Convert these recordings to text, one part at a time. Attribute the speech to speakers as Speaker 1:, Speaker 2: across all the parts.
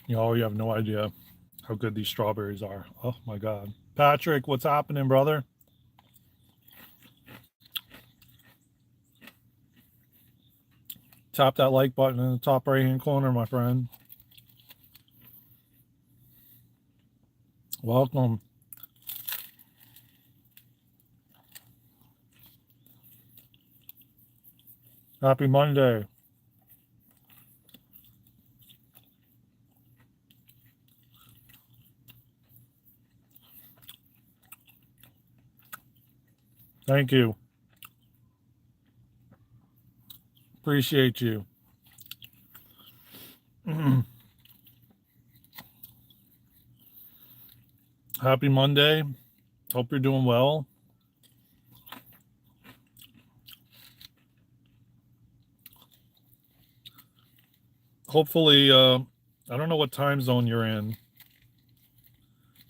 Speaker 1: You have no idea how good these strawberries are. Oh my God. Patrick, what's happening, brother? Tap that like button in the top right hand corner, my friend. Welcome. Happy Monday. Thank you. Appreciate you. Happy Monday. Hope you're doing well. Hopefully, I don't know what time zone you're in,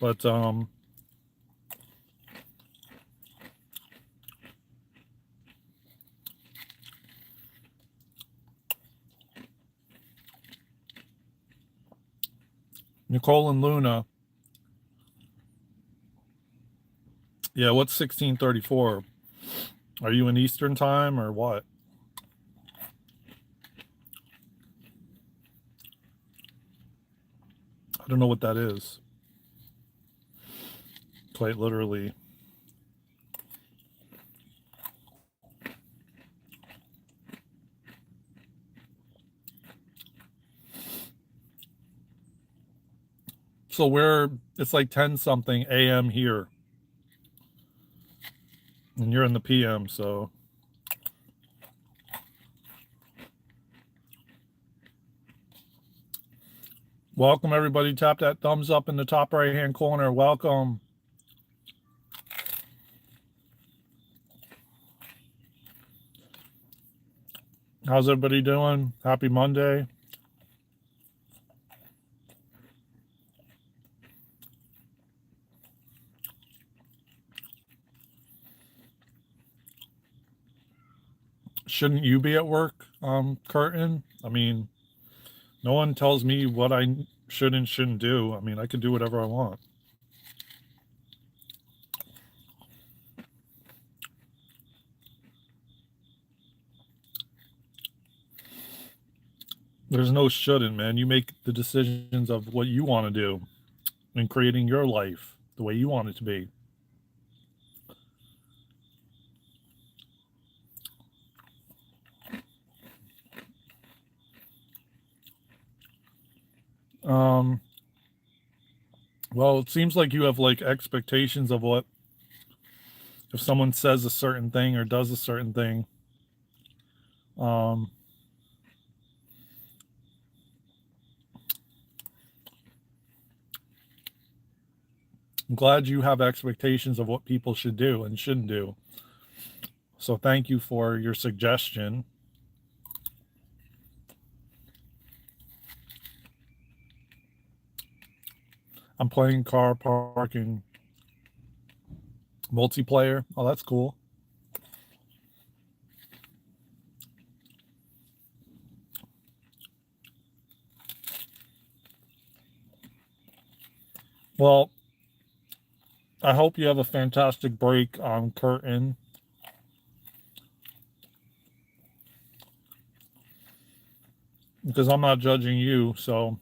Speaker 1: but Nicole and Luna. Yeah, what's 1634? Are you in Eastern time or what? I don't know what that is. Quite literally. So it's like 10 something a.m. here. And you're in the p.m., so. Welcome, everybody. Tap that thumbs up in the top right-hand corner. Welcome. How's everybody doing? Happy Monday. Shouldn't you be at work, Curtin? I mean, no one tells me what I should and shouldn't do. I mean, I can do whatever I want. There's no shouldn't, man. You make the decisions of what you want to do and creating your life the way you want it to be. Well, it seems like you have like expectations of what if someone says a certain thing or does a certain thing. I'm glad you have expectations of what people should do and shouldn't do. So thank you for your suggestion. I'm playing car parking multiplayer. Oh, that's cool. Well, I hope you have a fantastic break on Curtin. Because I'm not judging you, so.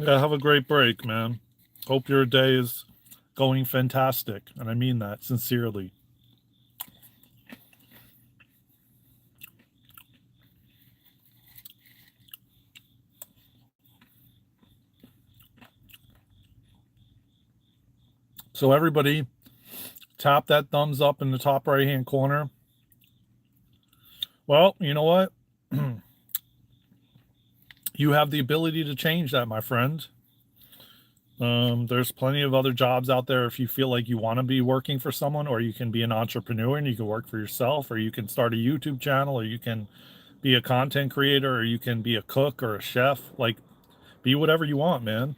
Speaker 1: Yeah, have a great break, man. Hope your day is going fantastic. And I mean that sincerely. So everybody, tap that thumbs up in the top right-hand corner. Well, you know what? You have the ability to change that, my friend. There's plenty of other jobs out there if you feel like you want to be working for someone, or you can be an entrepreneur and you can work for yourself, or you can start a YouTube channel, or you can be a content creator, or you can be a cook or a chef. Like, be whatever you want, man.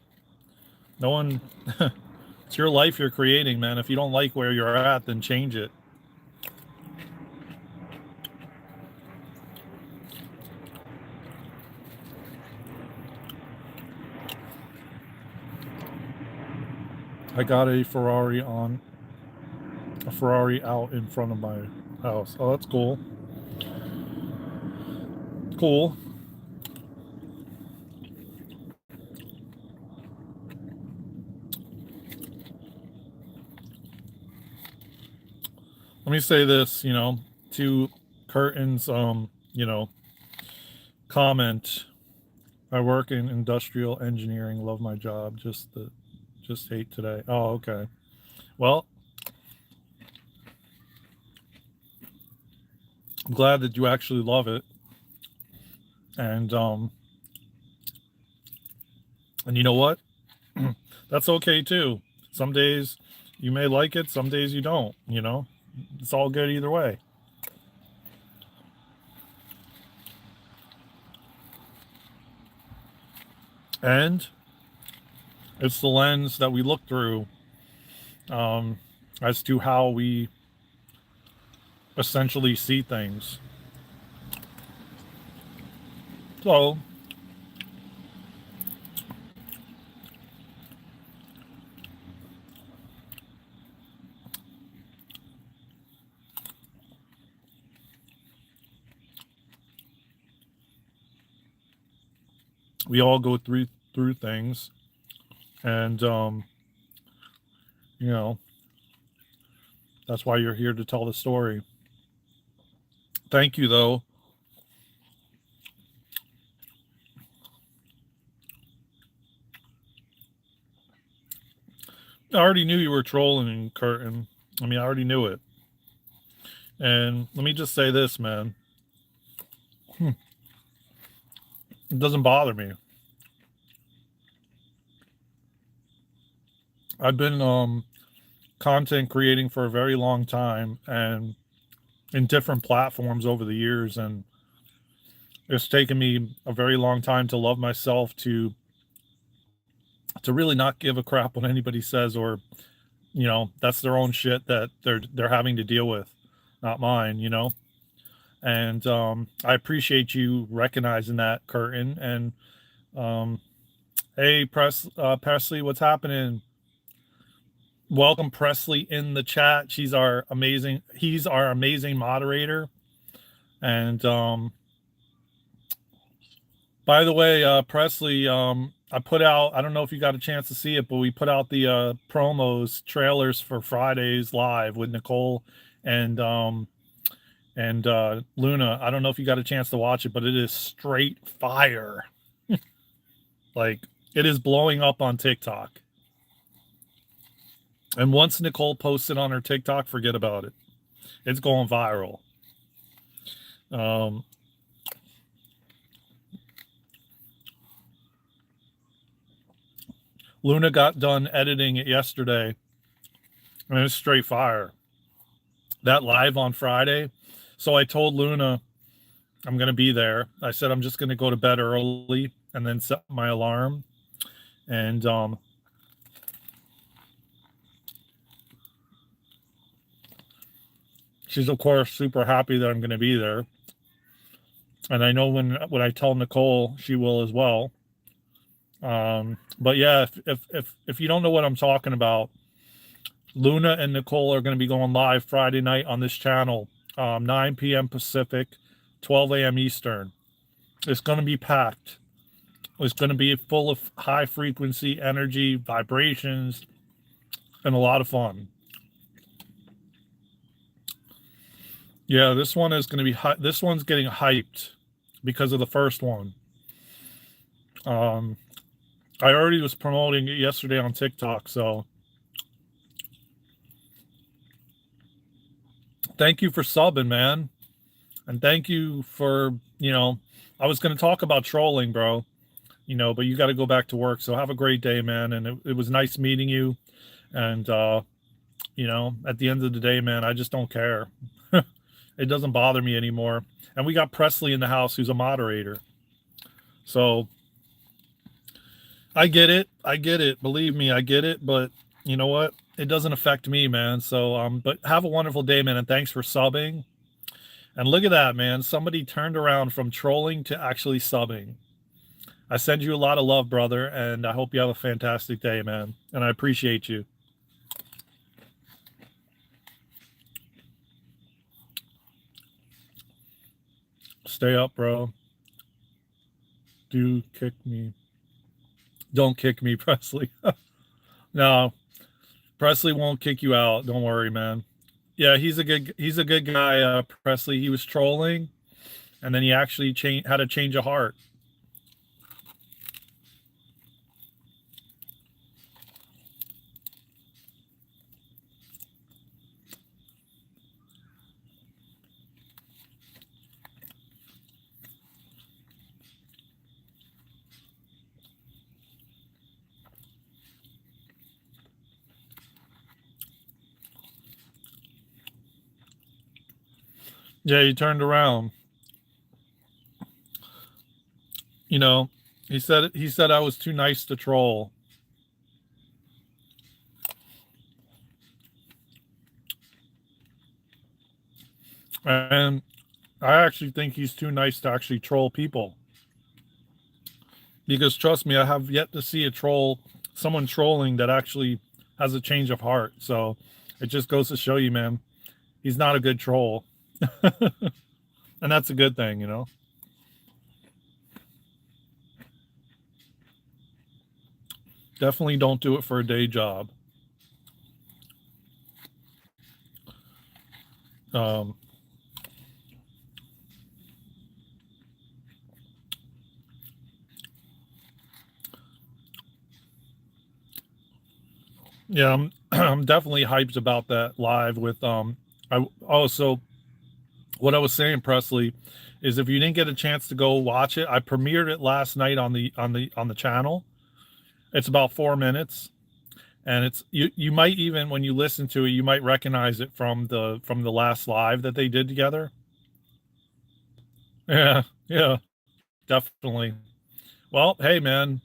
Speaker 1: No one It's your life you're creating, man. If you don't like where you're at, then change it. I got a Ferrari out in front of my house. Oh, that's cool. Cool. Let me say this, to Curtin's, comment. I work in industrial engineering. Love my job. Just hate today. Oh, okay. Well, I'm glad that you actually love it. And you know what? That's okay too. Some days you may like it, some days you don't, It's all good either way. And it's the lens that we look through as to how we essentially see things. So, we all go through things, and that's why you're here to tell the story. Thank you, though. I already knew you were trolling, Curtin. I mean, I already knew it. And let me just say this, man. It doesn't bother me. I've been content creating for a very long time and in different platforms over the years, and it's taken me a very long time to love myself, to really not give a crap what anybody says, or that's their own shit that they're having to deal with, not mine, and I appreciate you recognizing that, Curtin. And hey, Presley, what's happening? Welcome Presley in the chat. He's our amazing moderator. And by the way, Presley, I put out, I don't know if you got a chance to see it, but we put out the promos, trailers for Friday's live with Nicole and Luna. I don't know if you got a chance to watch it, but it is straight fire. Like, it is blowing up on TikTok. And once Nicole posts it on her TikTok, forget about it. It's going viral. Luna got done editing it yesterday, and it's straight fire. That live on Friday. So I told Luna I'm going to be there. I said I'm just going to go to bed early and then set my alarm. And she's, of course, super happy that I'm going to be there. And I know when I tell Nicole, she will as well. But yeah, if you don't know what I'm talking about, Luna and Nicole are going to be going live Friday night on this channel, 9 p.m. Pacific, 12 a.m. Eastern. It's going to be packed. It's going to be full of high frequency energy, vibrations, and a lot of fun. Yeah, this one is going to be this one's getting hyped because of the first one. I already was promoting it yesterday on TikTok, so thank you for subbing, man. And thank you for, I was going to talk about trolling, bro, but you got to go back to work. So have a great day, man. And it was nice meeting you. And, at the end of the day, man, I just don't care. It doesn't bother me anymore. And we got Presley in the house, who's a moderator. So I get it. Believe me, I get it. But you know what? It doesn't affect me, man. So, but have a wonderful day, man. And thanks for subbing. And look at that, man. Somebody turned around from trolling to actually subbing. I send you a lot of love, brother. And I hope you have a fantastic day, man. And I appreciate you. Stay up, bro. Do kick me. Don't kick me, Presley. No, Presley won't kick you out. Don't worry, man. Yeah, he's a good guy, Presley. He was trolling, and then he actually had a change of heart. Yeah, he turned around. You know, he said I was too nice to troll. And I actually think he's too nice to actually troll people. Because trust me, I have yet to see someone trolling that actually has a change of heart. So it just goes to show you, man, he's not a good troll. And that's a good thing, you know? Definitely don't do it for a day job. Yeah, I'm definitely hyped about that live with I also what I was saying, Presley, is if you didn't get a chance to go watch it, I premiered it last night on the channel. It's about 4 minutes, and it's you might even when you listen to it, you might recognize it from the last live that they did together. Yeah, yeah, definitely. Well, hey man,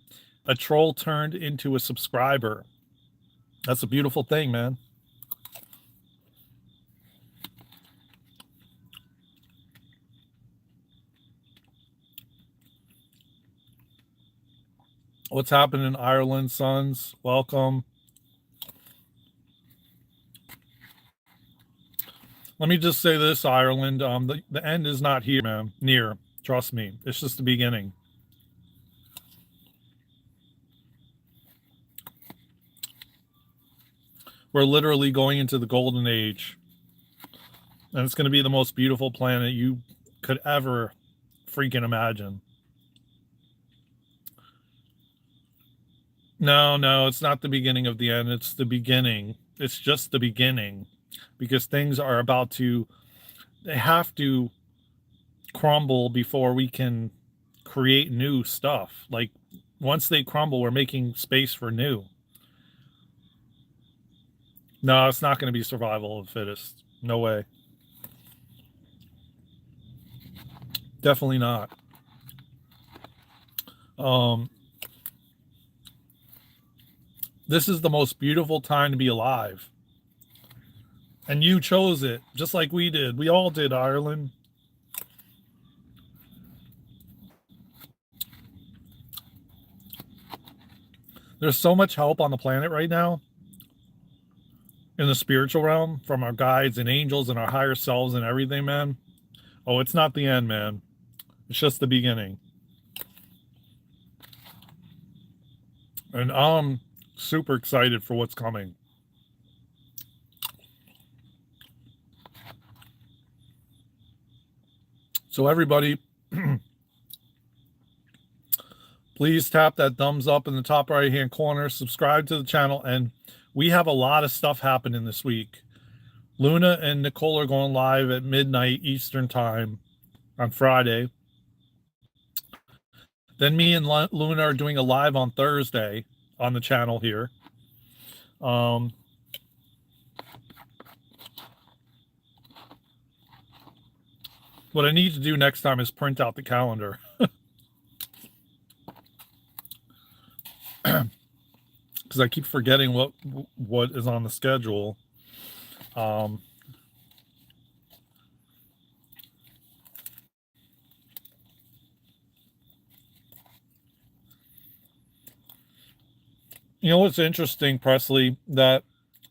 Speaker 1: a troll turned into a subscriber. That's a beautiful thing, man. What's happening in Ireland, sons? Welcome. Let me just say this, Ireland. The end is not here, man. Near. Trust me. It's just the beginning. We're literally going into the golden age. And it's going to be the most beautiful planet you could ever freaking imagine. No, it's not the beginning of the end. It's the beginning. It's just the beginning. Because things are about to, they have to crumble before we can create new stuff. Like once they crumble, we're making space for new. No, it's not going to be survival of the fittest. No way. Definitely not. This is the most beautiful time to be alive. And you chose it, just like we did. We all did, Ireland. There's so much help on the planet right now in the spiritual realm from our guides and angels and our higher selves and everything, man. Oh, it's not the end, man. It's just the beginning. And I'm super excited for what's coming. So everybody, please tap that thumbs up in the top right hand corner, subscribe to the channel, and we have a lot of stuff happening this week. Luna and Nicole are going live at midnight Eastern time on Friday. Then me and Luna are doing a live on Thursday on the channel here. What I need to do next time is print out the calendar. Because because I keep forgetting what is on the schedule. You know what's interesting, Presley, that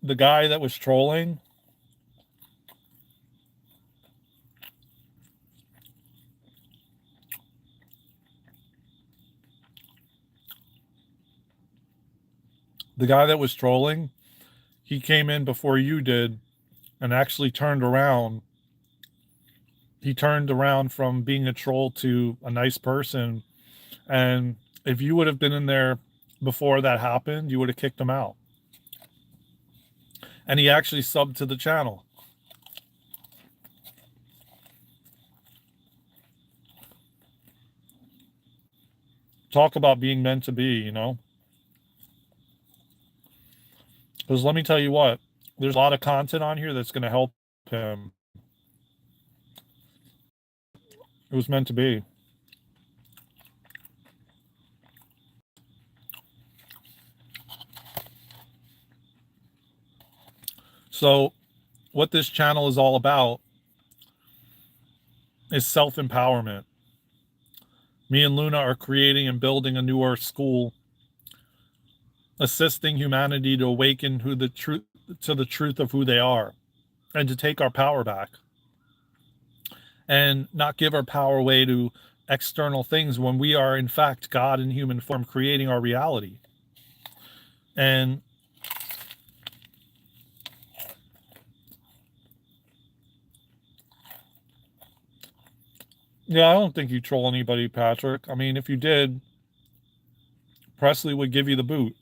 Speaker 1: the guy that was trolling, he came in before you did and actually turned around. He turned around from being a troll to a nice person. And if you would have been in there before that happened, you would have kicked him out. And he actually subbed to the channel. Talk about being meant to be, you know? Because let me tell you what, there's a lot of content on here that's going to help him. It was meant to be. So, what this channel is all about is self-empowerment. Me and Luna are creating and building a new Earth school, assisting humanity to awaken to the truth of who they are, and to take our power back, and not give our power away to external things when we are in fact God in human form, creating our reality. And yeah, I don't think you troll anybody, Patrick. I mean, if you did, Presley would give you the boot.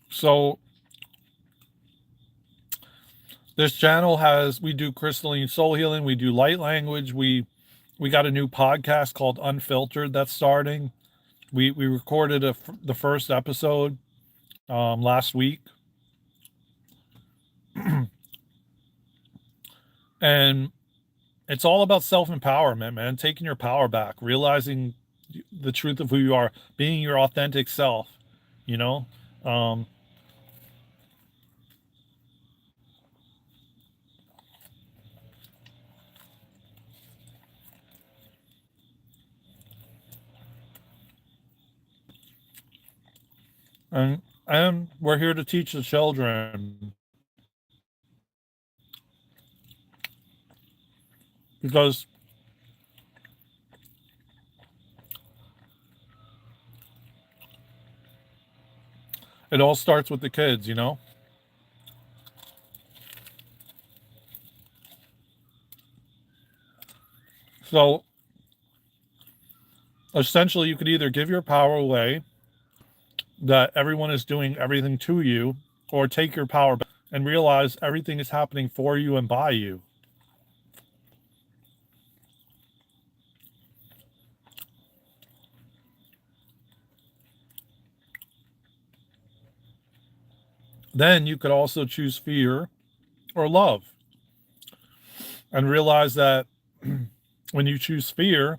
Speaker 1: So this channel we do crystalline soul healing, we do light language, we got a new podcast called Unfiltered that's starting. We recorded the first episode last week. And it's all about self-empowerment, man, taking your power back, realizing the truth of who you are, being your authentic self, you know? And we're here to teach the children, because it all starts with the kids, you know? So essentially, you could either give your power away, that everyone is doing everything to you, or take your power back and realize everything is happening for you and by you. Then you could also choose fear or love, and realize that when you choose fear,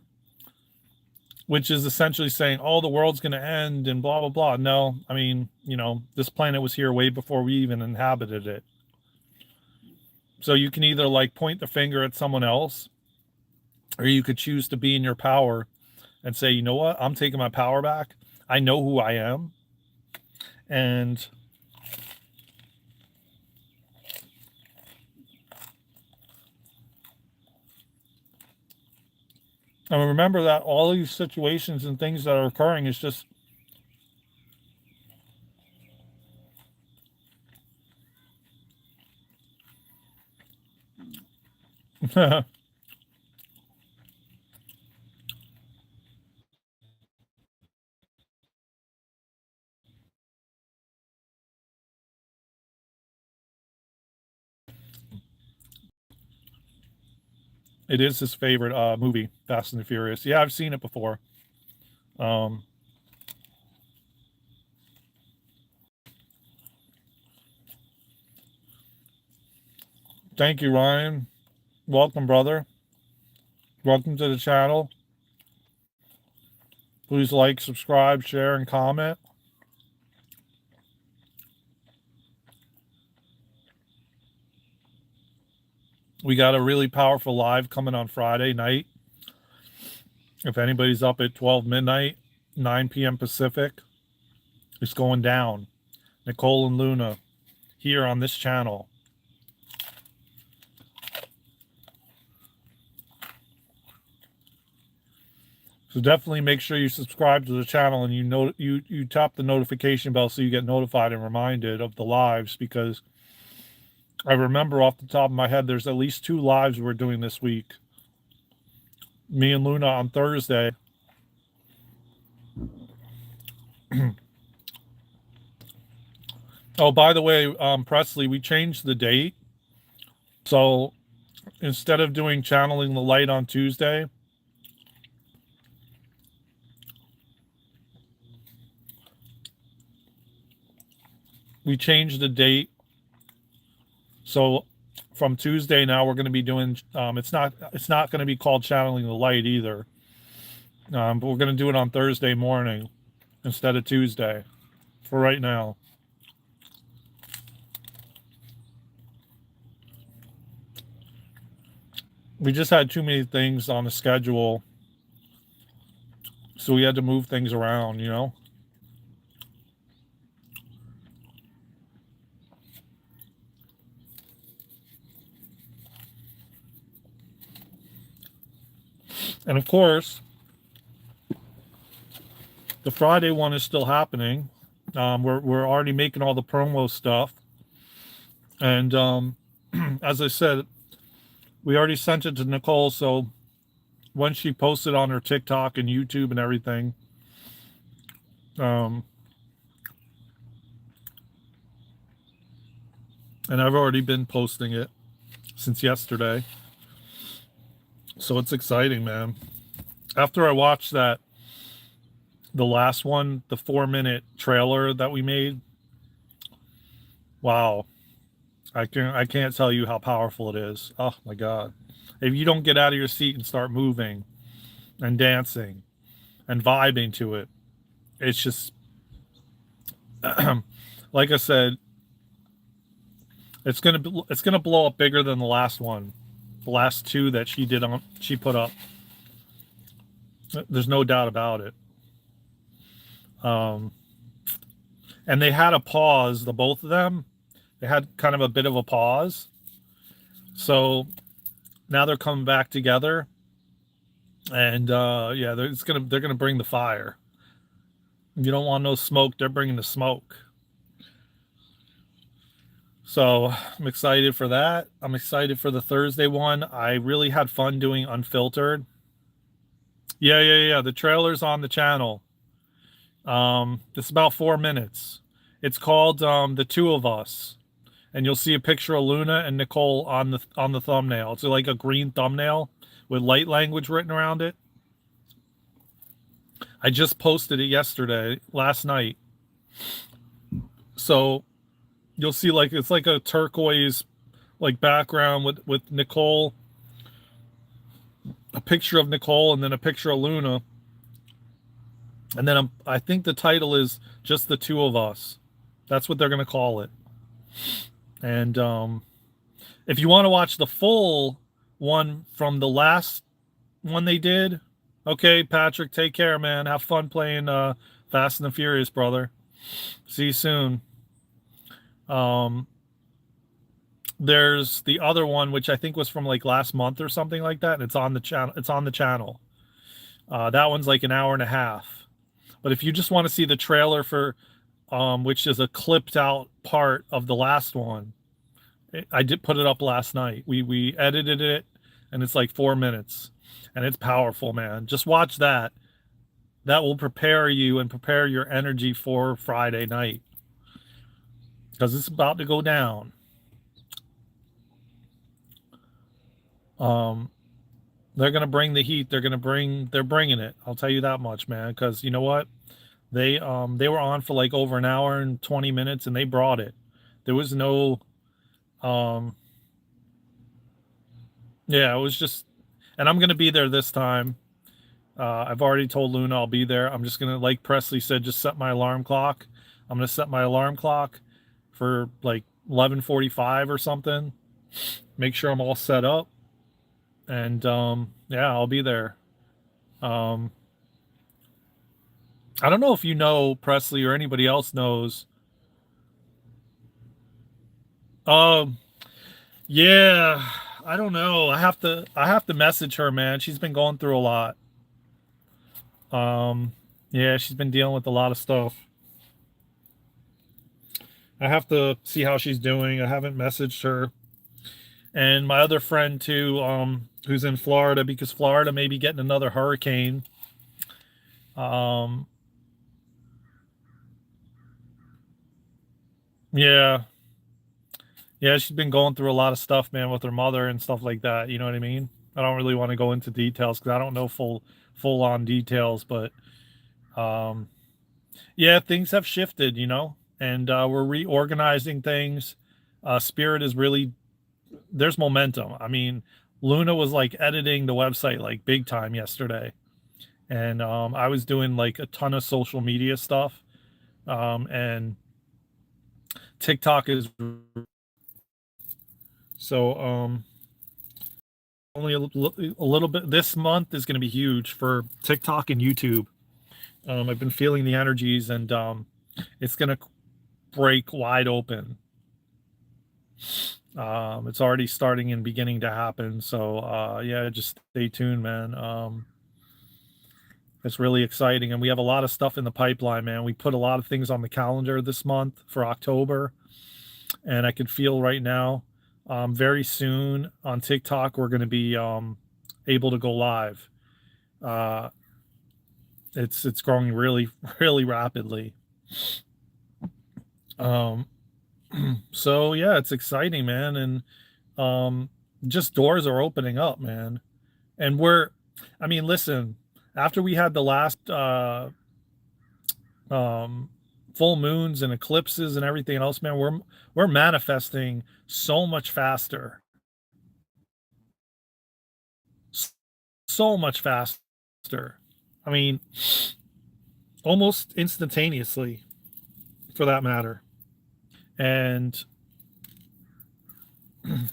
Speaker 1: which is essentially saying, oh, the world's going to end and blah, blah, blah. No, I mean, you know, this planet was here way before we even inhabited it. So you can either like point the finger at someone else, or you could choose to be in your power and say, you know what, I'm taking my power back. I know who I am. And remember that all these situations and things that are occurring is just it is his favorite movie, Fast and the Furious. Yeah, I've seen it before. Thank you, Ryan. Welcome, brother. Welcome to the channel. Please like, subscribe, share, and comment. We got a really powerful live coming on Friday night. If anybody's up at 12 midnight, 9 p.m. Pacific, it's going down. Nicole and Luna here on this channel. So definitely make sure you subscribe to the channel and you tap the notification bell so you get notified and reminded of the lives, because I remember off the top of my head there's at least 2 lives we're doing this week. Me and Luna on Thursday. Oh, by the way, Presley, we changed the date. So instead of doing Channeling the Light on Tuesday, we changed the date. So from Tuesday now we're going to be doing, it's not going to be called Channeling the Light either. But we're going to do it on Thursday morning instead of Tuesday for right now. We just had too many things on the schedule, so we had to move things around, you know? And of course, the Friday one is still happening. We're already making all the promo stuff. And as I said, we already sent it to Nicole, so when she posted on her TikTok and YouTube and everything, and I've already been posting it since yesterday. So it's exciting, man. After I watched the last one, the 4-minute trailer that we made, wow. I can't tell you how powerful it is. Oh my God. If you don't get out of your seat and start moving and dancing and vibing to it, it's just, like I said, it's gonna blow up bigger than the last one. The last 2 that she put up. There's no doubt about it. And they had a pause, the both of them. They had kind of a bit of a pause. So now they're coming back together. And yeah, they're gonna bring the fire. You don't want no smoke, they're bringing the smoke. So I'm excited for that. I'm excited for the Thursday one. I really had fun doing Unfiltered. Yeah. The trailer's on the channel. It's about 4 minutes. It's called The Two of Us. And you'll see a picture of Luna and Nicole on the thumbnail. It's like a green thumbnail with light language written around it. I just posted it last night. So you'll see it's like a turquoise background with Nicole, a picture of Nicole, and then a picture of Luna. And then I think the title is just The Two of Us. That's what they're going to call it. And if you want to watch the full one from the last one they did, okay, Patrick, take care, man. Have fun playing Fast and the Furious, brother. See you soon. There's the other one, which I think was from last month or something like that, and it's on the channel. That one's like an hour and a half. But if you just want to see the trailer for which is a clipped out part of the last one, I did put it up last night. We edited it, and it's like 4 minutes, and it's powerful, man. Just watch that. That will prepare you and prepare your energy for Friday night, because it's about to go down. They're going to bring the heat. They're bringing it. I'll tell you that much, man, because you know what? They were on for over an hour and 20 minutes, and they brought it. There was no yeah, it was just, and I'm going to be there this time. I've already told Luna I'll be there. I'm just gonna, like Presley said, just set my alarm clock. I'm gonna set my alarm clock for like 11:45 or something. Make sure I'm all set up, and yeah, I'll be there. Um, I don't know if you know, Presley, or anybody else knows. Um, yeah, I don't know. I have to message her, man. She's been going through a lot. Um, yeah, she's been dealing with a lot of stuff. I have to see how she's doing. I haven't messaged her. And my other friend too, who's in Florida, because Florida may be getting another hurricane. Um, yeah, yeah, she's been going through a lot of stuff, man, with her mother and stuff like that. You know what I mean? I don't really want to go into details because I don't know full on details, but um, yeah, things have shifted, and we're reorganizing things. Spirit is really, there's momentum. I mean, Luna was like editing the website like big time yesterday, and I was doing like a ton of social media stuff, and TikTok is so only a little bit. This month is going to be huge for TikTok and YouTube. I've been feeling the energies, and it's going to break wide open. It's already starting and beginning to happen. So yeah, just stay tuned, man. It's really exciting, and we have a lot of stuff in the pipeline, man. We put a lot of things on the calendar this month for October, and I can feel right now, very soon on TikTok, we're going to be able to go live. Uh, it's growing really, really rapidly. Um, so yeah, it's exciting, man, and um, just doors are opening up, man. And I mean, listen, after we had the last um, full moons and eclipses and everything else, man, we're manifesting so much faster, so much faster. I mean, almost instantaneously, for that matter. And it's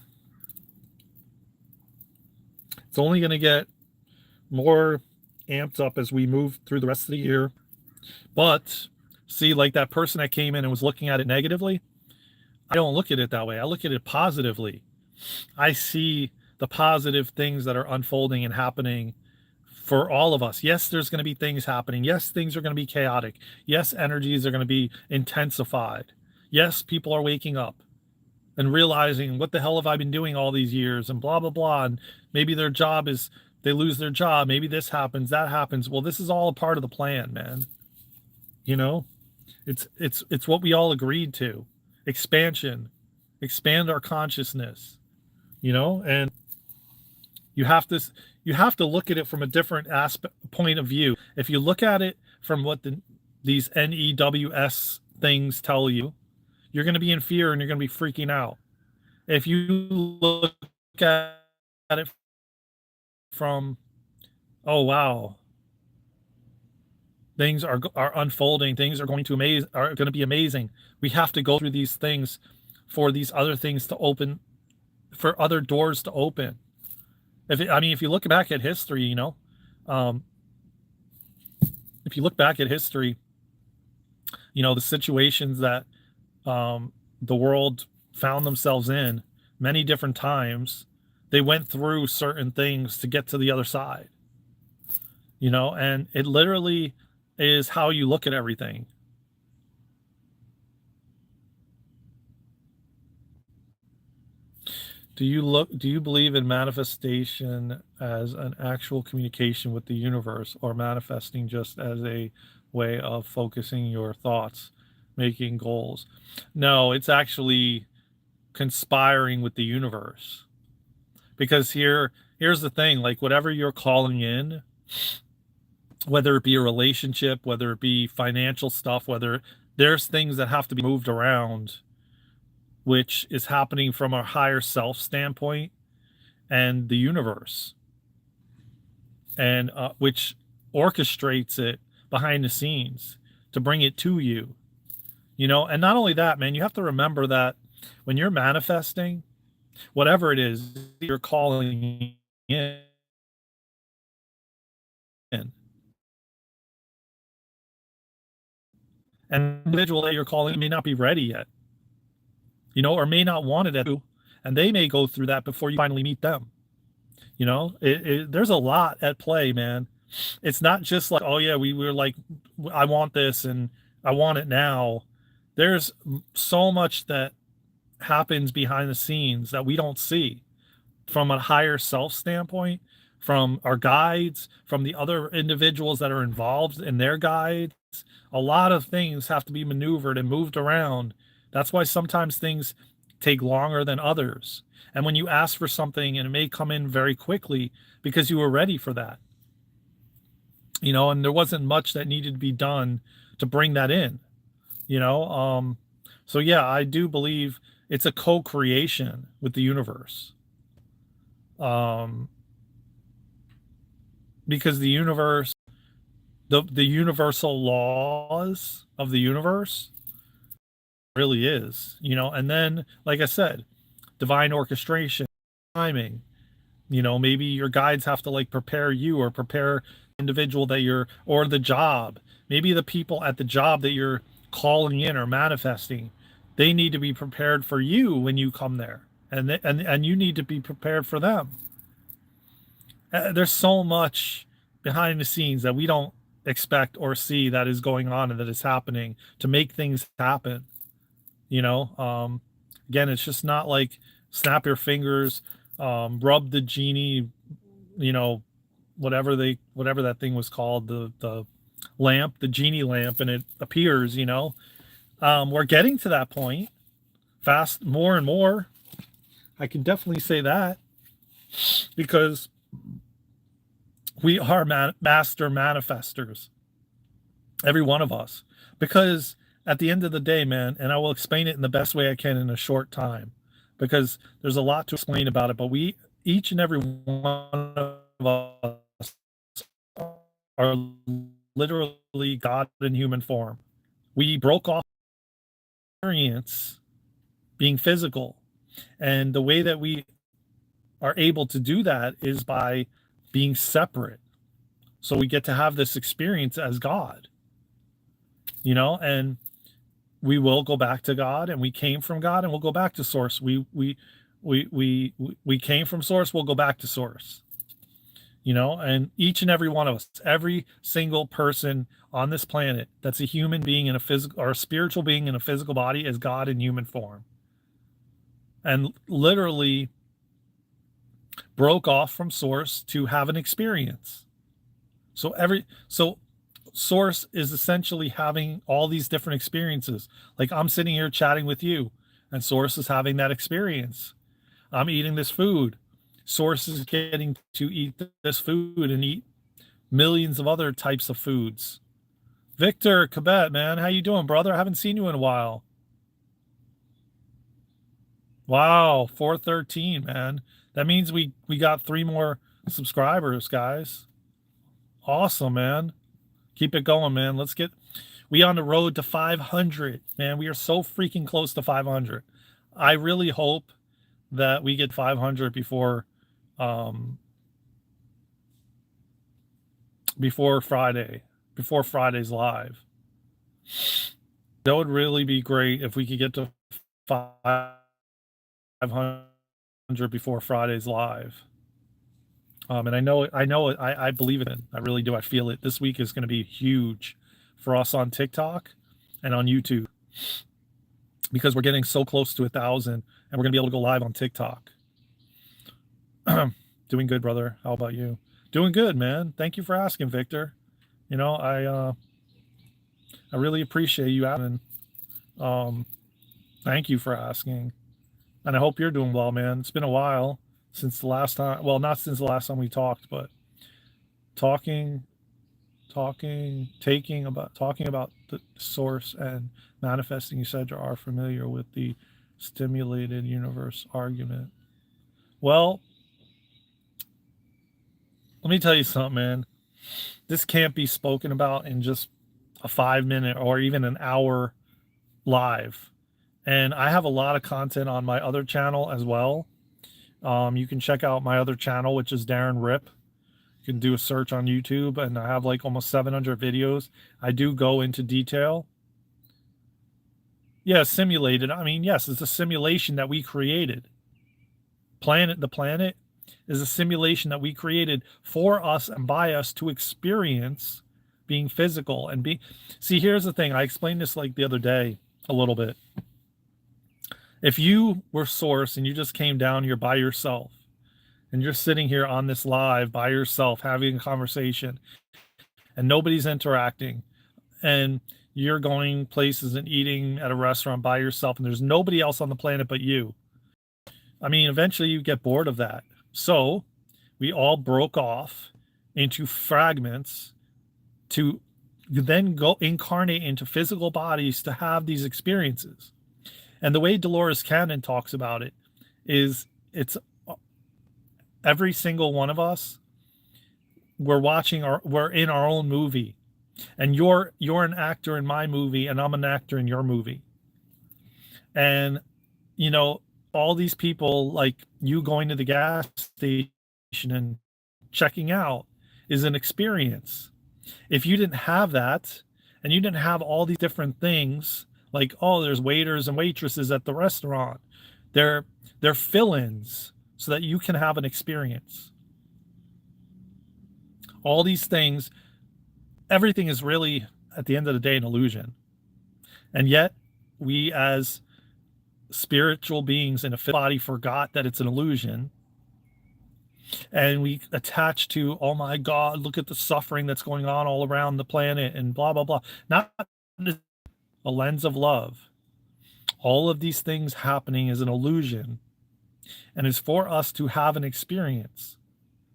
Speaker 1: only going to get more amped up as we move through the rest of the year. But see, like that person that came in and was looking at it negatively, I don't look at it that way. I look at it positively. I see the positive things that are unfolding and happening for all of us. Yes, there's going to be things happening. Yes, things are going to be chaotic. Yes, energies are going to be intensified. Yes, people are waking up and realizing, what the hell have I been doing all these years, and blah blah blah. And maybe their job is, they lose their job. Maybe this happens, that happens. Well, this is all a part of the plan, man. You know, it's what we all agreed to. Expansion, expand our consciousness. And you have to look at it from a different point of view. If you look at it from what these NEWS things tell you, you're going to be in fear and you're going to be freaking out. If you look at it from, oh wow, things are unfolding, things are going to be amazing. We have to go through these things for these other things to open, for other doors to open. If you look back at history, um, if you look back at history, the situations that the world found themselves in many different times, they went through certain things to get to the other side, and it literally is how you look at everything. Do you believe in manifestation as an actual communication with the universe, or manifesting just as a way of focusing your thoughts, making goals? No, it's actually conspiring with the universe. Because here's the thing, like whatever you're calling in, whether it be a relationship, whether it be financial stuff, whether there's things that have to be moved around, which is happening from our higher self standpoint and the universe, and which orchestrates it behind the scenes to bring it to you. And not only that, man, you have to remember that when you're manifesting, whatever it is you're calling in, and an individual that you're calling may not be ready yet, or may not want it at you, and they may go through that before you finally meet them. There's a lot at play, man. It's not just like, oh yeah, we were like, I want this and I want it now. There's so much that happens behind the scenes that we don't see from a higher self standpoint, from our guides, from the other individuals that are involved in their guides. A lot of things have to be maneuvered and moved around. That's why sometimes things take longer than others. And when you ask for something, and it may come in very quickly because you were ready for that, and there wasn't much that needed to be done to bring that in, so yeah, I do believe it's a co-creation with the universe. Because the universe, the universal laws of the universe really is, and then, like I said, divine orchestration, timing, maybe your guides have to like prepare you or prepare individual that you're, or the job, maybe the people at the job that you're calling in or manifesting, they need to be prepared for you when you come there, and you need to be prepared for them. There's so much behind the scenes that we don't expect or see that is going on and that is happening to make things happen. Again, it's just not like snap your fingers, rub the genie, whatever that thing was called, the lamp, the genie lamp, and it appears. We're getting to that point fast, more and more. I can definitely say that, because we are master manifestors, every one of us. Because at the end of the day, man, and I will explain it in the best way I can in a short time, because there's a lot to explain about it, but each and every one of us are literally God in human form. We broke off experience being physical, and the way that we are able to do that is by being separate. So we get to have this experience as God, and we will go back to God, and we came from God, and we'll go back to source. We came from source, we'll go back to source. And each and every one of us, every single person on this planet that's a human being in a physical or a spiritual being in a physical body, is God in human form. And literally broke off from source to have an experience. So source is essentially having all these different experiences. Like, I'm sitting here chatting with you, and source is having that experience. I'm eating this food. Source is getting to eat this food and eat millions of other types of foods. Victor Cabet, man, how you doing, brother? I haven't seen you in a while. Wow, 413, man. That means we got 3 more subscribers, guys. Awesome, man. Keep it going, man. We on the road to 500, man. We are so freaking close to 500. I really hope that we get 500 before Friday's live. That would really be great if we could get to 500 before Friday's live. And I believe it. I really do. I feel it. This week is going to be huge for us on TikTok and on YouTube, because we're getting so close to 1,000, and we're going to be able to go live on TikTok. Doing good, brother. How about you? Doing good, man. Thank you for asking, Victor. I really appreciate you asking. Thank you for asking. And I hope you're doing well, man. It's been a while since the last time. Well, not since the last time we talked, but talking about the source and manifesting. You said you are familiar with the stimulated universe argument. Well, let me tell you something, man. This can't be spoken about in just a 5 minute or even an hour live. And I have a lot of content on my other channel as well. You can check out my other channel, which is Daren Ripp. You can do a search on YouTube, and I have like almost 700 videos. I do go into detail. Yeah, simulated. I mean, yes, it's a simulation that we created. The planet is a simulation that we created for us and by us to experience being physical and be. See, here's the thing. I explained this like the other day a little bit. If you were Source and you just came down here by yourself and you're sitting here on this live by yourself having a conversation and nobody's interacting, and you're going places and eating at a restaurant by yourself and there's nobody else on the planet but you, I mean, eventually you get bored of that. So we all broke off into fragments to then go incarnate into physical bodies to have these experiences. And the way Dolores Cannon talks about it is it's every single one of us, we're in our own movie. And you're an actor in my movie and I'm an actor in your movie. And you know, all these people, like you going to the gas station and checking out, is an experience. If you didn't have that and you didn't have all these different things, like, oh, there's waiters and waitresses at the restaurant, they're fill-ins so that you can have an experience. All these things, everything is really at the end of the day an illusion. And yet we as spiritual beings in a physical body forgot that it's an illusion, and we attach to, oh my God, look at the suffering that's going on all around the planet and blah blah blah. Not a lens of love. All of these things happening is an illusion, and it's for us to have an experience,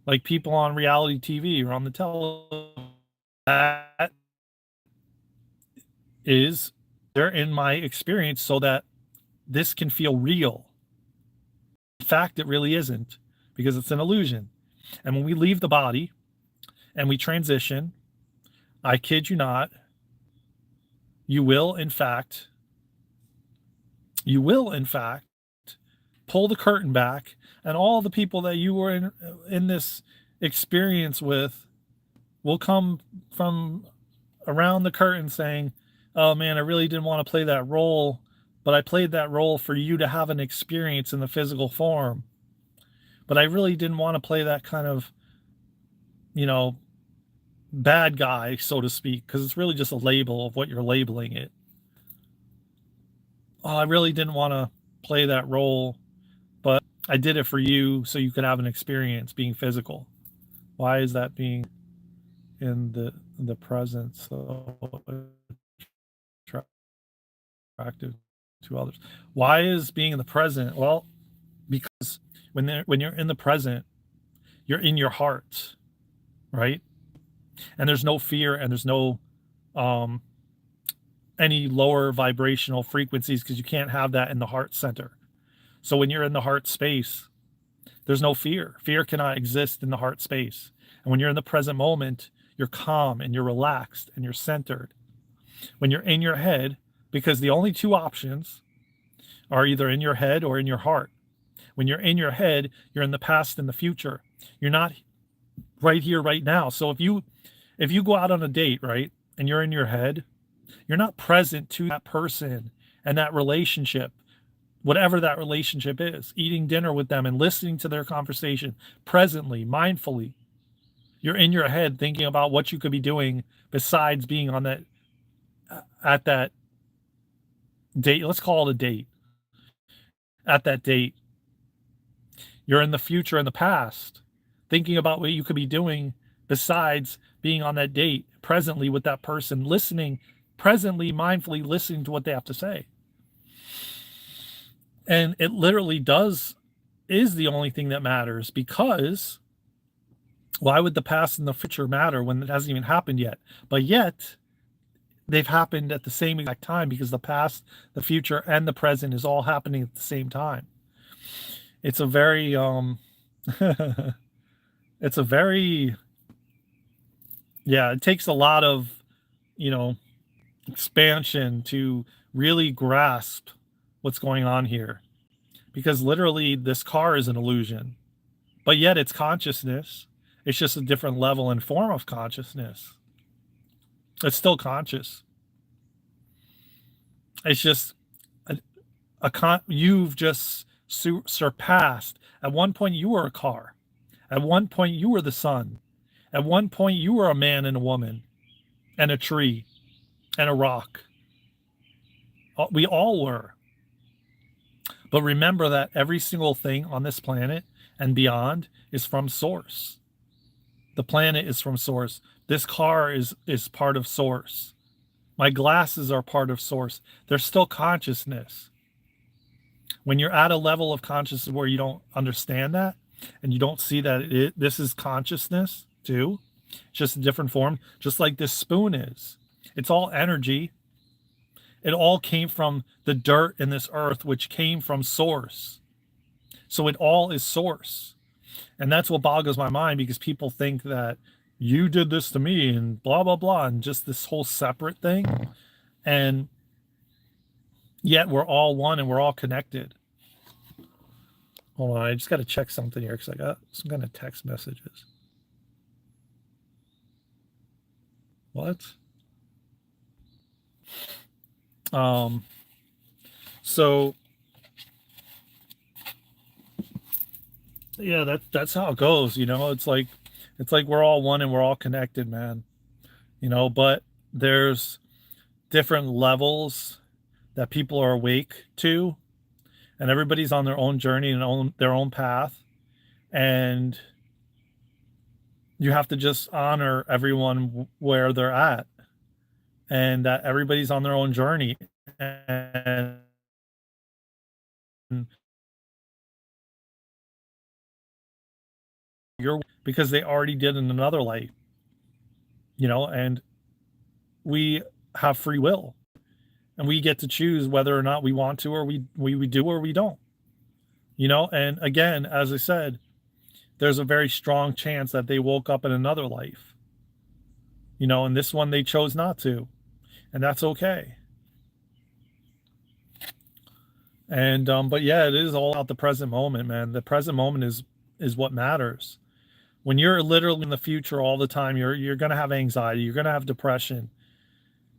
Speaker 1: like people on reality TV or on the television. That is, they're in my experience so that this can feel real. In fact, it really isn't, because it's an illusion. And when we leave the body and we transition, I kid you not, you will in fact pull the curtain back, and all the people that you were in this experience with will come from around the curtain saying, oh man, I really didn't want to play that role, but I played that role for you to have an experience in the physical form. But I really didn't want to play that kind of, you know, bad guy, so to speak, because it's really just a label of what you're labeling it. Oh, I really didn't want to play that role, but I did it for you so you could have an experience being physical. Why is that being in the present so attractive to others? Why is being in the present? Well, because when you're in the present, you're in your heart, right? And there's no fear and there's no any lower vibrational frequencies, because you can't have that in the heart center. So when you're in the heart space, there's no fear. Fear cannot exist in the heart space. And when you're in the present moment, you're calm and you're relaxed and you're centered. When you're in your head, because the only two options are either in your head or in your heart. When you're in your head, you're in the past and the future. You're not right here, right now. So if you go out on a date, right, and you're in your head, you're not present to that person and that relationship, whatever that relationship is, eating dinner with them and listening to their conversation presently, mindfully. You're in your head thinking about what you could be doing besides being on that, at that date. Let's call it a date. At that date, you're in the future and the past, thinking about what you could be doing besides being on that date presently with that person, listening, presently, mindfully listening to what they have to say. And it literally is the only thing that matters, because why would the past and the future matter when it hasn't even happened yet? But yet they've happened at the same exact time, because the past, the future, and the present is all happening at the same time. It's a very it's a very yeah, it takes a lot of, you know, expansion to really grasp what's going on here, because literally this car is an illusion, but yet it's consciousness. It's just a different level and form of consciousness. It's still conscious. It's just you've just surpassed. At one point you were a car. At one point you were the sun. At one point you were a man and a woman and a tree and a rock. We all were. But remember that every single thing on this planet and beyond is from source. The planet is from source. This car is part of source. My glasses are part of source. There's still consciousness. When you're at a level of consciousness where you don't understand that and you don't see that this is consciousness too, it's just a different form, just like this spoon is. It's all energy. It all came from the dirt in this earth, which came from source. So it all is source. And that's what boggles my mind, because people think that you did this to me and blah, blah, blah, and just this whole separate thing. And yet we're all one and we're all connected. Hold on, I just got to check something here because I got some kind of text messages. What? So yeah, that's how it goes, you know. It's like we're all one and we're all connected, man. You know, but there's different levels that people are awake to, and everybody's on their own journey and their own path, and you have to just honor everyone where they're at, and that everybody's on their own journey, and you're because they already did in another life, you know. And we have free will, and we get to choose whether or not we want to, or we do or we don't, you know. And again, as I said, there's a very strong chance that they woke up in another life, you know, and this one they chose not to, and that's okay. And but yeah, it is all about the present moment, man. The present moment is what matters. When you're literally in the future all the time, you're gonna have anxiety, you're gonna have depression,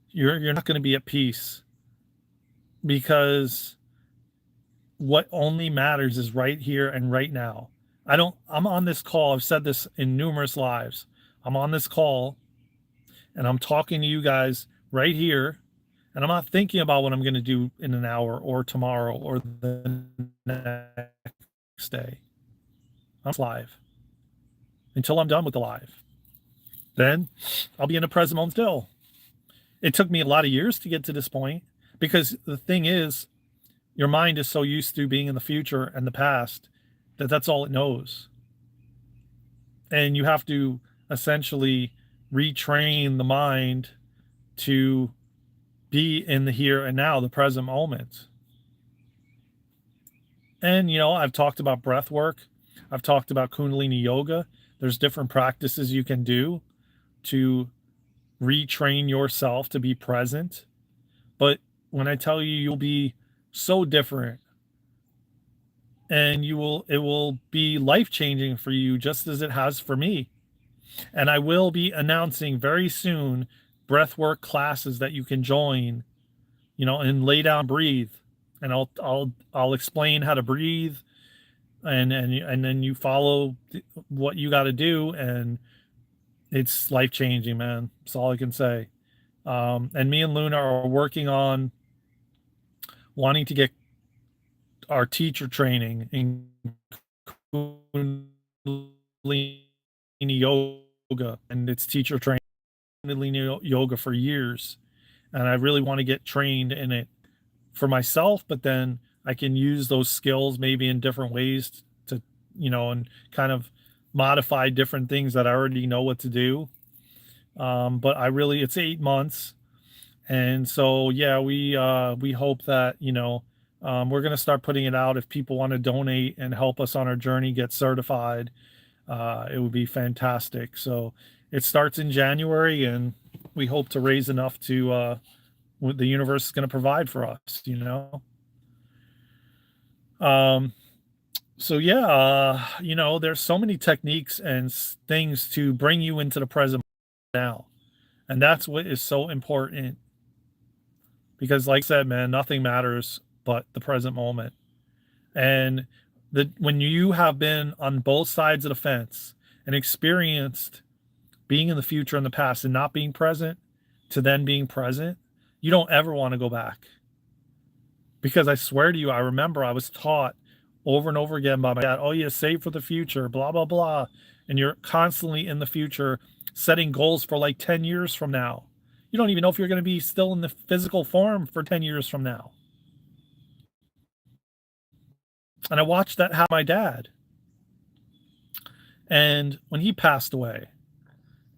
Speaker 1: you're not gonna be at peace, because what only matters is right here and right now. I'm on this call. I've said this in numerous lives. I'm on this call and I'm talking to you guys right here, and I'm not thinking about what I'm going to do in an hour or tomorrow or the next day. I'm live until I'm done with the live. Then I'll be in the present moment still. It took me a lot of years to get to this point, because the thing is, your mind is so used to being in the future and the past that that's all it knows. And you have to essentially retrain the mind to be in the here and now, the present moment. And, you know, I've talked about breath work. I've talked about Kundalini yoga. There's different practices you can do to retrain yourself to be present. But when I tell you, you'll be so different, and it will be life-changing for you, just as it has for me. And I will be announcing very soon breathwork classes that you can join, you know, and lay down, breathe, and I'll explain how to breathe, and then you follow what you got to do, and it's life-changing, man. That's all I can say. And me and Luna are working on wanting to get our teacher training in Kundalini yoga, and it's teacher training Kundalini yoga for years, and I really want to get trained in it for myself, but then I can use those skills maybe in different ways to, you know, and kind of modify different things that I already know what to do. But it's 8 months. And so, yeah, we hope that, you know, we're going to start putting it out if people want to donate and help us on our journey, get certified. It would be fantastic. So it starts in January, and we hope to raise enough to what the universe is going to provide for us, you know? Um, so yeah, you know, there's so many techniques and things to bring you into the present now. And that's what is so important because like I said, man, nothing matters but the present moment. And when you have been on both sides of the fence and experienced being in the future and the past and not being present to then being present, you don't ever want to go back. Because I swear to you, I remember I was taught over and over again by my dad, oh, yeah, save for the future, blah, blah, blah. And you're constantly in the future setting goals for like 10 years from now. You don't even know if you're going to be still in the physical form for 10 years from now. And I watched that happen to my dad. And when he passed away,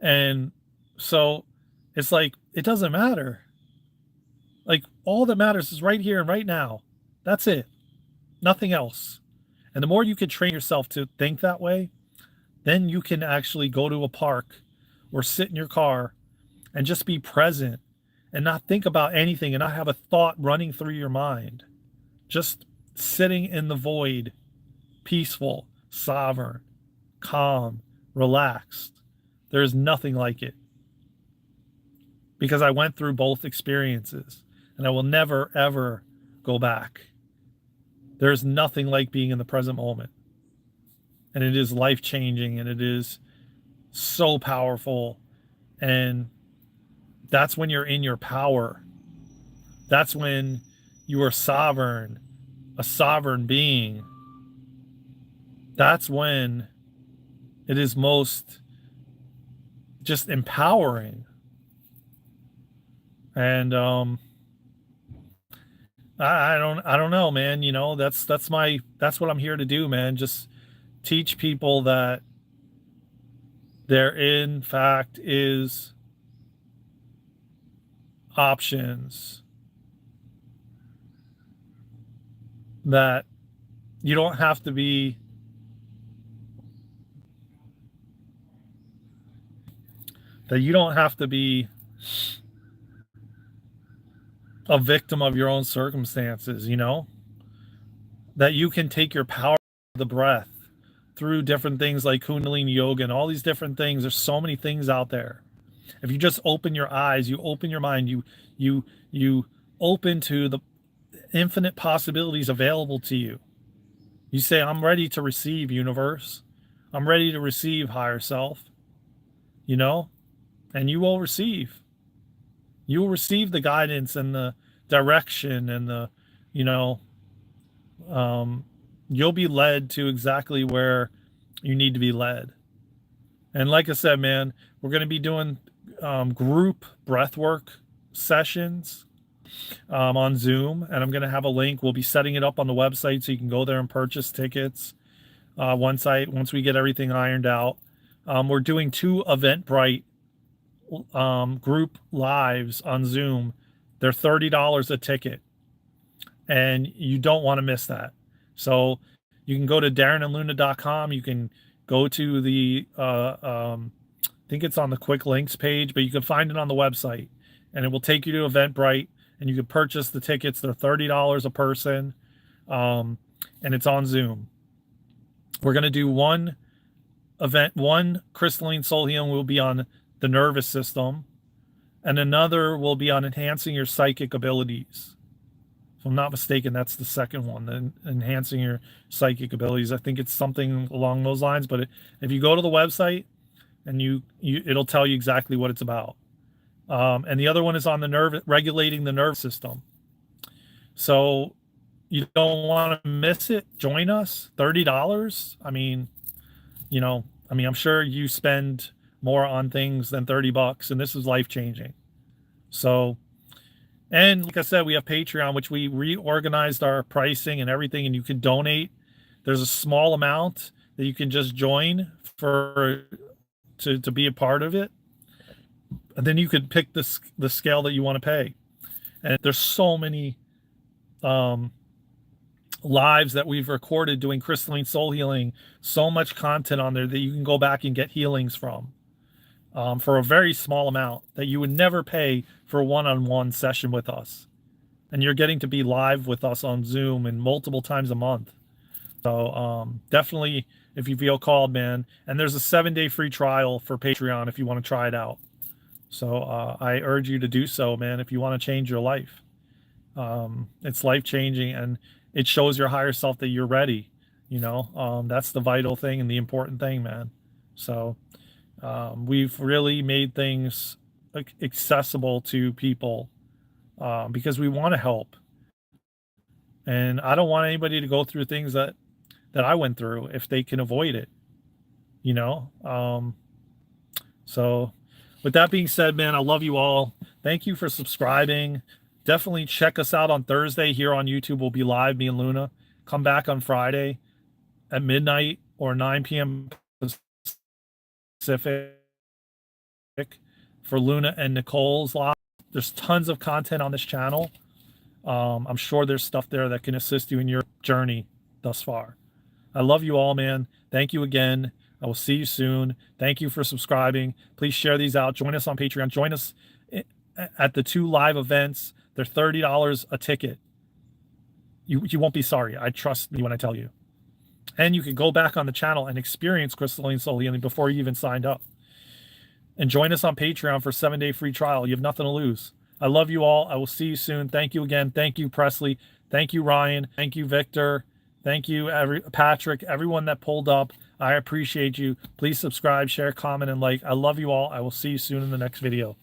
Speaker 1: and so it's like, it doesn't matter. Like, all that matters is right here and right now. That's it. Nothing else. And the more you can train yourself to think that way, then you can actually go to a park or sit in your car and just be present and not think about anything and not have a thought running through your mind. Just sitting in the void, peaceful, sovereign, calm, relaxed. There's nothing like it because I went through both experiences and I will never, ever go back. There's nothing like being in the present moment. And it is life changing and it is so powerful. And that's when you're in your power. That's when you are sovereign, a sovereign being. That's when it is most just empowering. And I don't know, man. You know, that's what I'm here to do, man. Just teach people that there in fact is options, that you don't have to be a victim of your own circumstances, you know? That you can take your power of the breath through different things like Kundalini yoga and all these different things. There's so many things out there. If you just open your eyes, you open your mind, you open to the infinite possibilities available to you. You say, I'm ready to receive, universe. I'm ready to receive, higher self. You know? And you will receive. You will receive the guidance and the direction and the, you know, you'll be led to exactly where you need to be led. And like I said, man, we're going to be doing group breathwork sessions on Zoom, and I'm going to have a link. We'll be setting it up on the website so you can go there and purchase tickets once we get everything ironed out. We're doing 2 Eventbrite group lives on Zoom. They're $30 a ticket, and you don't want to miss that. So you can go to darenandluna.com. You can go to the I think it's on the quick links page, but you can find it on the website, and it will take you to Eventbrite, and you can purchase the tickets. They're $30 a person, and it's on Zoom. We're going to do one crystalline soul healing will be on the nervous system, and another will be on enhancing your psychic abilities. If I'm not mistaken, that's the second one, the enhancing your psychic abilities. I think it's something along those lines, but if you go to the website and it'll tell you exactly what it's about. And the other one is on regulating the nerve system. So you don't want to miss it. Join us. $30. I mean, I'm sure you spend more on things than $30, and this is life changing. So, and like I said, we have Patreon, which we reorganized our pricing and everything, and you can donate. There's a small amount that you can just join to be a part of it. And then you could pick the scale that you want to pay. And there's so many lives that we've recorded doing crystalline soul healing, so much content on there that you can go back and get healings from, for a very small amount that you would never pay for a one-on-one session with us. And you're getting to be live with us on Zoom and multiple times a month. So definitely, if you feel called, man. And there's a 7-day free trial for Patreon if you want to try it out. So I urge you to do so, man, if you want to change your life. It's life-changing, and it shows your higher self that you're ready. That's the vital thing and the important thing, man. So we've really made things accessible to people because we want to help. And I don't want anybody to go through things that I went through if they can avoid it, So with that being said, man, I love you all. Thank you for subscribing. Definitely check us out on Thursday here on YouTube. We'll be live, me and Luna. Come back on Friday at midnight or 9 p.m. Pacific for Luna and Nicole's live. There's tons of content on this channel. I'm sure there's stuff there that can assist you in your journey thus far. I love you all, man. Thank you again. I will see you soon. Thank you for subscribing. Please share these out. Join us on Patreon. Join us at the 2 live events. They're $30 a ticket. You won't be sorry. I trust me when I tell you. And you can go back on the channel and experience crystalline soul healing before you even signed up. And join us on Patreon for a 7-day free trial. You have nothing to lose. I love you all. I will see you soon. Thank you again. Thank you, Presley. Thank you, Ryan. Thank you, Victor. Thank you, Patrick, everyone that pulled up. I appreciate you. Please subscribe, share, comment, and like. I love you all. I will see you soon in the next video.